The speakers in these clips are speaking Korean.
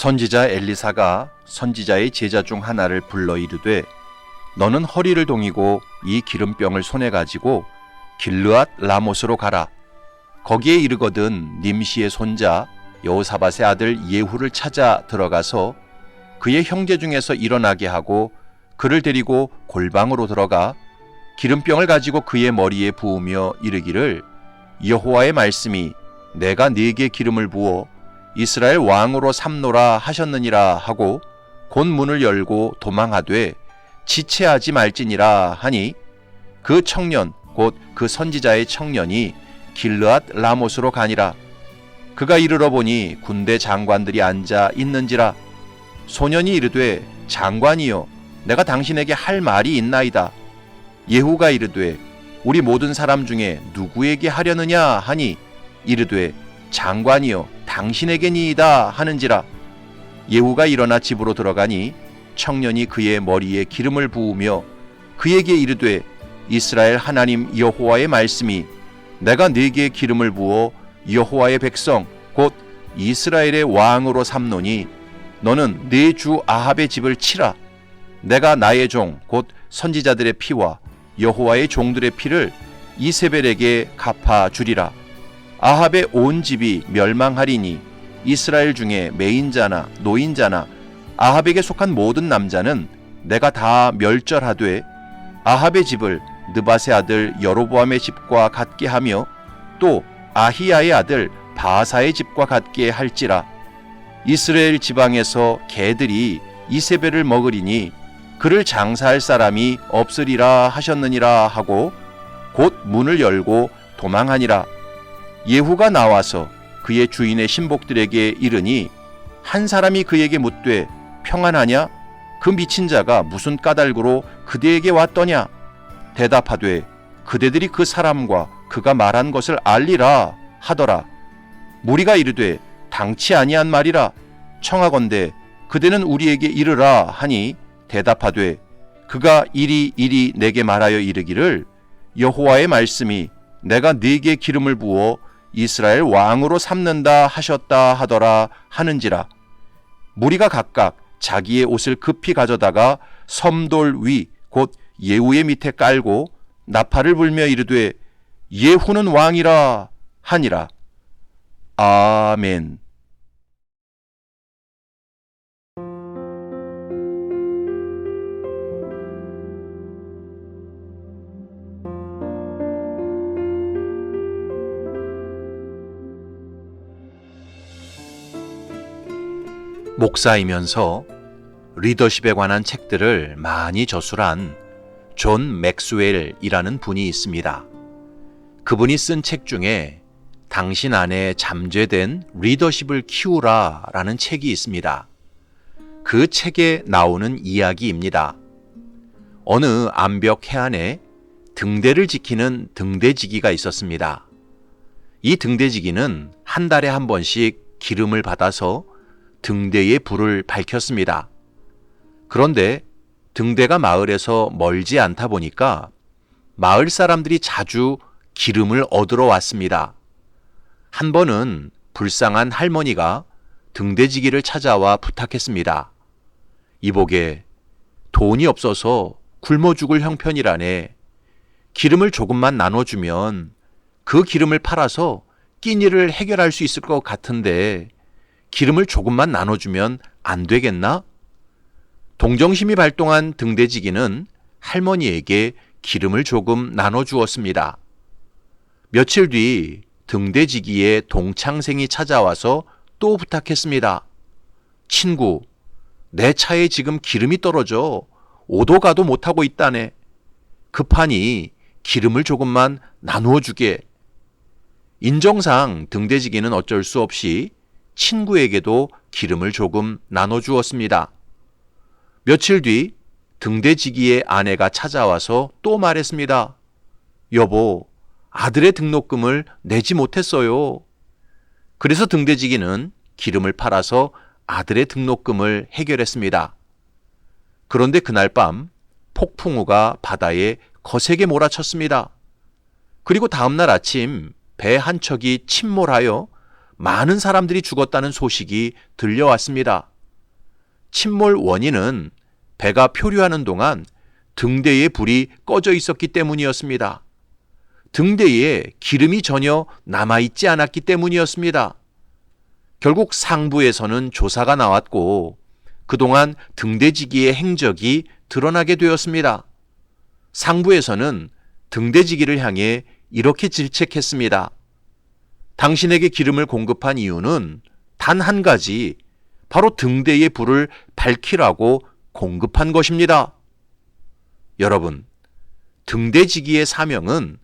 선지자 엘리사가 선지자의 제자 중 하나를 불러 이르되 너는 허리를 동이고 이 기름병을 손에 가지고 길르앗 라못으로 가라. 거기에 이르거든 님시의 손자 여호사밧의 아들 예후를 찾아 들어가서 그의 형제 중에서 일어나게 하고 그를 데리고 골방으로 들어가 기름병을 가지고 그의 머리에 부으며 이르기를 여호와의 말씀이 내가 네게 기름을 부어 이스라엘 왕으로 삼노라 하셨느니라 하고 곧 문을 열고 도망하되 지체하지 말지니라 하니 그 청년 곧 그 선지자의 청년이 길르앗 라못으로 가니라. 그가 이르러 보니 군대 장관들이 앉아 있는지라. 소년이 이르되 장관이여 내가 당신에게 할 말이 있나이다. 예후가 이르되 우리 모든 사람 중에 누구에게 하려느냐 하니 이르되 장관이여 당신에게니이다 하는지라. 예후가 일어나 집으로 들어가니 청년이 그의 머리에 기름을 부으며 그에게 이르되 이스라엘 하나님 여호와의 말씀이 내가 네게 기름을 부어 여호와의 백성 곧 이스라엘의 왕으로 삼노니 너는 네 주 아합의 집을 치라. 내가 나의 종 곧 선지자들의 피와 여호와의 종들의 피를 이세벨에게 갚아 주리라. 아합의 온 집이 멸망하리니 이스라엘 중에 매인자나 노인자나 아합에게 속한 모든 남자는 내가 다 멸절하되 아합의 집을 느밧의 아들 여로보암의 집과 같게 하며 또 아히야의 아들 바하사의 집과 같게 할지라. 이스라엘 지방에서 개들이 이세벨을 먹으리니 그를 장사할 사람이 없으리라 하셨느니라 하고 곧 문을 열고 도망하니라. 예후가 나와서 그의 주인의 신복들에게 이르니 한 사람이 그에게 묻되 평안하냐? 그 미친 자가 무슨 까닭으로 그대에게 왔더냐? 대답하되 그대들이 그 사람과 그가 말한 것을 알리라 하더라. 무리가 이르되 당치 아니한 말이라. 청하건대 그대는 우리에게 이르라 하니 대답하되 그가 이리 내게 말하여 이르기를 여호와의 말씀이 내가 네게 기름을 부어 이스라엘 왕으로 삼는다 하셨다 하더라 하는지라. 무리가 각각 자기의 옷을 급히 가져다가 섬돌 위 곧 예후의 밑에 깔고 나팔을 불며 이르되 예후는 왕이라 하니라. 아멘. 목사이면서 리더십에 관한 책들을 많이 저술한 존 맥스웰이라는 분이 있습니다. 그분이 쓴 책 중에 당신 안에 잠재된 리더십을 키우라 라는 책이 있습니다. 그 책에 나오는 이야기입니다. 어느 암벽 해안에 등대를 지키는 등대지기가 있었습니다. 이 등대지기는 한 달에 한 번씩 기름을 받아서 등대의 불을 밝혔습니다. 그런데 등대가 마을에서 멀지 않다 보니까 마을 사람들이 자주 기름을 얻으러 왔습니다. 한 번은 불쌍한 할머니가 등대지기를 찾아와 부탁했습니다. 이보게 돈이 없어서 굶어 죽을 형편이라네. 기름을 조금만 나눠주면 그 기름을 팔아서 끼니를 해결할 수 있을 것 같은데 기름을 조금만 나눠주면 안 되겠나? 동정심이 발동한 등대지기는 할머니에게 기름을 조금 나눠주었습니다. 며칠 뒤 등대지기의 동창생이 찾아와서 또 부탁했습니다. 친구, 내 차에 지금 기름이 떨어져 오도 가도 못하고 있다네. 급하니 기름을 조금만 나누어 주게. 인정상 등대지기는 어쩔 수 없이 친구에게도 기름을 조금 나눠주었습니다. 며칠 뒤 등대지기의 아내가 찾아와서 또 말했습니다. 여보, 아들의 등록금을 내지 못했어요. 그래서 등대지기는 기름을 팔아서 아들의 등록금을 해결했습니다. 그런데 그날 밤 폭풍우가 바다에 거세게 몰아쳤습니다. 그리고 다음날 아침 배 한 척이 침몰하여 많은 사람들이 죽었다는 소식이 들려왔습니다. 침몰 원인은 배가 표류하는 동안 등대에 불이 꺼져 있었기 때문이었습니다. 등대에 기름이 전혀 남아있지 않았기 때문이었습니다. 결국 상부에서는 조사가 나왔고 그동안 등대지기의 행적이 드러나게 되었습니다. 상부에서는 등대지기를 향해 이렇게 질책했습니다. 당신에게 기름을 공급한 이유는 단 한 가지, 바로 등대의 불을 밝히라고 공급한 것입니다. 여러분, 등대지기의 사명은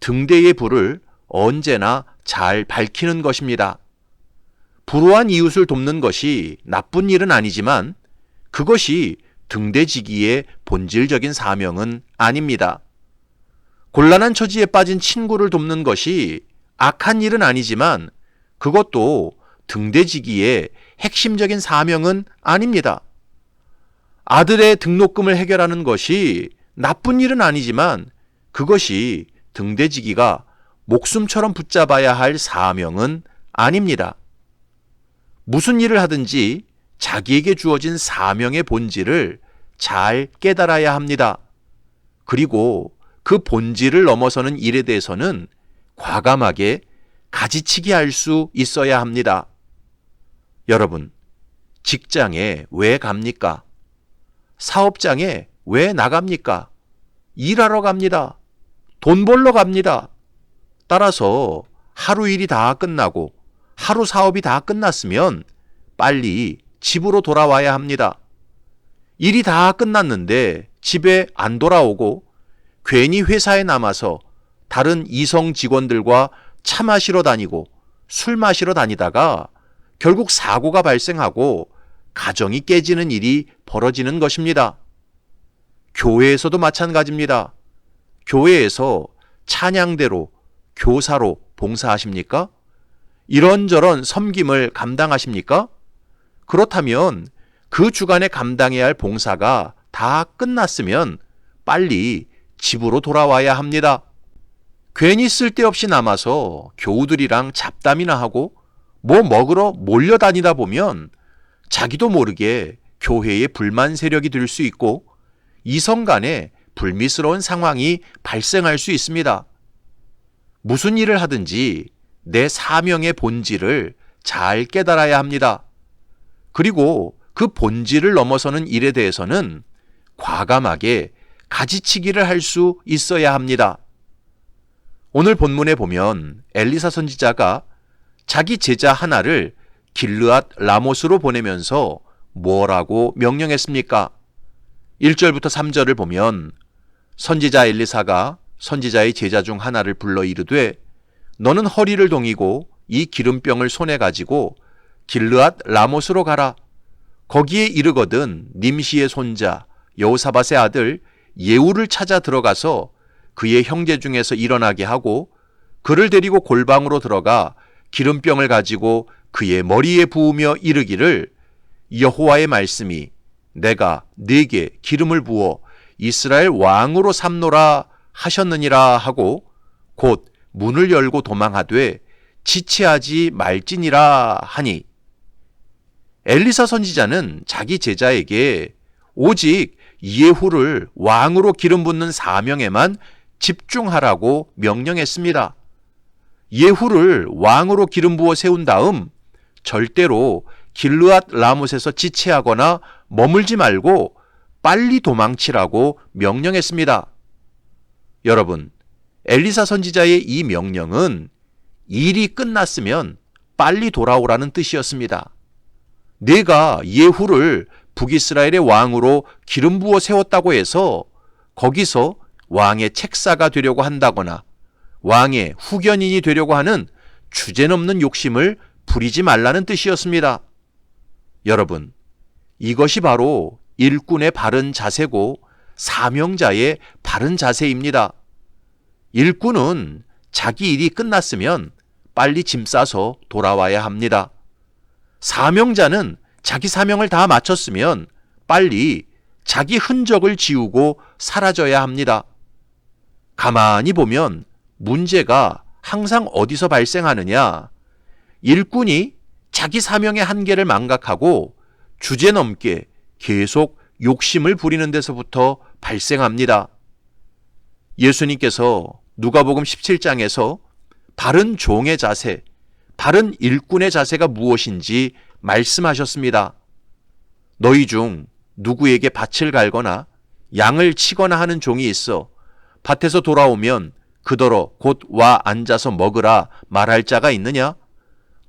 등대의 불을 언제나 잘 밝히는 것입니다. 불우한 이웃을 돕는 것이 나쁜 일은 아니지만 그것이 등대지기의 본질적인 사명은 아닙니다. 곤란한 처지에 빠진 친구를 돕는 것이 악한 일은 아니지만 그것도 등대지기의 핵심적인 사명은 아닙니다. 아들의 등록금을 해결하는 것이 나쁜 일은 아니지만 그것이 등대지기가 목숨처럼 붙잡아야 할 사명은 아닙니다. 무슨 일을 하든지 자기에게 주어진 사명의 본질을 잘 깨달아야 합니다. 그리고 그 본질을 넘어서는 일에 대해서는 과감하게 가지치기 할 수 있어야 합니다. 여러분, 직장에 왜 갑니까? 사업장에 왜 나갑니까? 일하러 갑니다. 돈 벌러 갑니다. 따라서 하루 일이 다 끝나고 하루 사업이 다 끝났으면 빨리 집으로 돌아와야 합니다. 일이 다 끝났는데 집에 안 돌아오고 괜히 회사에 남아서 다른 이성 직원들과 차 마시러 다니고 술 마시러 다니다가 결국 사고가 발생하고 가정이 깨지는 일이 벌어지는 것입니다. 교회에서도 마찬가지입니다. 교회에서 찬양대로, 교사로 봉사하십니까? 이런저런 섬김을 감당하십니까? 그렇다면 그 주간에 감당해야 할 봉사가 다 끝났으면 빨리 집으로 돌아와야 합니다. 괜히 쓸데없이 남아서 교우들이랑 잡담이나 하고 뭐 먹으러 몰려다니다 보면 자기도 모르게 교회에 불만 세력이 들 수 있고 이성 간에 불미스러운 상황이 발생할 수 있습니다. 무슨 일을 하든지 내 사명의 본질을 잘 깨달아야 합니다. 그리고 그 본질을 넘어서는 일에 대해서는 과감하게 가지치기를 할 수 있어야 합니다. 오늘 본문에 보면 엘리사 선지자가 자기 제자 하나를 길르앗 라못으로 보내면서 뭐라고 명령했습니까? 1절부터 3절을 보면 선지자 엘리사가 선지자의 제자 중 하나를 불러 이르되 너는 허리를 동이고 이 기름병을 손에 가지고 길르앗 라못으로 가라. 거기에 이르거든 님시의 손자 여호사밧의 아들 예후를 찾아 들어가서 그의 형제 중에서 일어나게 하고 그를 데리고 골방으로 들어가 기름병을 가지고 그의 머리에 부으며 이르기를 여호와의 말씀이 내가 네게 기름을 부어 이스라엘 왕으로 삼노라 하셨느니라 하고 곧 문을 열고 도망하되 지체하지 말지니라 하니. 엘리사 선지자는 자기 제자에게 오직 예후를 왕으로 기름 붓는 사명에만 집중하라고 명령했습니다. 예후를 왕으로 기름 부어 세운 다음 절대로 길르앗 라못에서 지체하거나 머물지 말고 빨리 도망치라고 명령했습니다. 여러분, 엘리사 선지자의 이 명령은 일이 끝났으면 빨리 돌아오라는 뜻이었습니다. 내가 예후를 북이스라엘의 왕으로 기름 부어 세웠다고 해서 거기서 왕의 책사가 되려고 한다거나 왕의 후견인이 되려고 하는 주제넘는 욕심을 부리지 말라는 뜻이었습니다. 여러분, 이것이 바로 일꾼의 바른 자세고 사명자의 바른 자세입니다. 일꾼은 자기 일이 끝났으면 빨리 짐 싸서 돌아와야 합니다. 사명자는 자기 사명을 다 마쳤으면 빨리 자기 흔적을 지우고 사라져야 합니다. 가만히 보면 문제가 항상 어디서 발생하느냐? 일꾼이 자기 사명의 한계를 망각하고 주제넘게 계속 욕심을 부리는 데서부터 발생합니다. 예수님께서 누가복음 17장에서 바른 종의 자세, 바른 일꾼의 자세가 무엇인지 말씀하셨습니다. 너희 중 누구에게 밭을 갈거나 양을 치거나 하는 종이 있어 밭에서 돌아오면 그더러 곧 와 앉아서 먹으라 말할 자가 있느냐?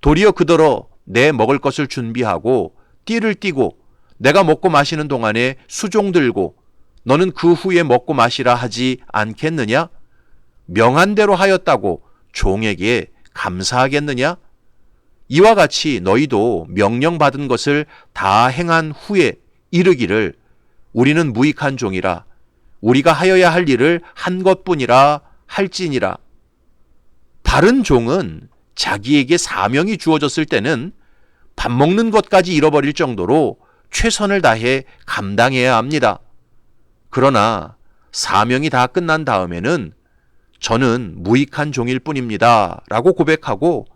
도리어 그더러 내 먹을 것을 준비하고 띠를 띠고 내가 먹고 마시는 동안에 수종 들고 너는 그 후에 먹고 마시라 하지 않겠느냐? 명한 대로 하였다고 종에게 감사하겠느냐? 이와 같이 너희도 명령받은 것을 다 행한 후에 이르기를 우리는 무익한 종이라 우리가 하여야 할 일을 한 것뿐이라 할지니라. 바른 종은 자기에게 사명이 주어졌을 때는 밥 먹는 것까지 잃어버릴 정도로 최선을 다해 감당해야 합니다. 그러나 사명이 다 끝난 다음에는 저는 무익한 종일 뿐입니다 라고 고백하고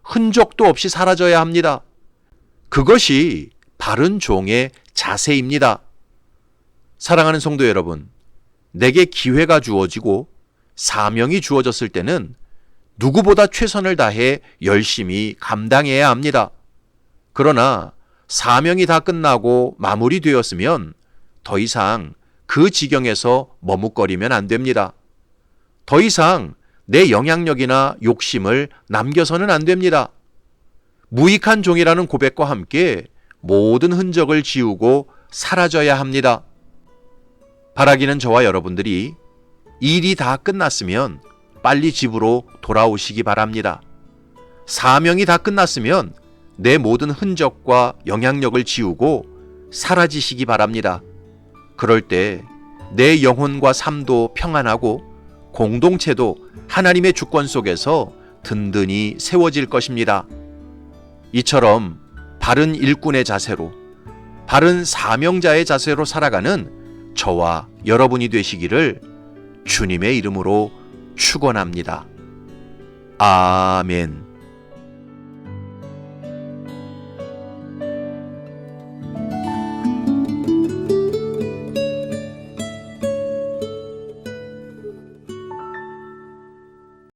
흔적도 없이 사라져야 합니다. 그것이 바른 종의 자세입니다. 사랑하는 성도 여러분, 내게 기회가 주어지고 사명이 주어졌을 때는 누구보다 최선을 다해 열심히 감당해야 합니다. 그러나 사명이 다 끝나고 마무리되었으면 더 이상 그 지경에서 머뭇거리면 안 됩니다. 더 이상 내 영향력이나 욕심을 남겨서는 안 됩니다. 무익한 종이라는 고백과 함께 모든 흔적을 지우고 사라져야 합니다. 바라기는 저와 여러분들이 일이 다 끝났으면 빨리 집으로 돌아오시기 바랍니다. 사명이 다 끝났으면 내 모든 흔적과 영향력을 지우고 사라지시기 바랍니다. 그럴 때 내 영혼과 삶도 평안하고 공동체도 하나님의 주권 속에서 든든히 세워질 것입니다. 이처럼 바른 일꾼의 자세로, 바른 사명자의 자세로 살아가는 저와 여러분이 되시기를 주님의 이름으로 축원합니다. 아멘.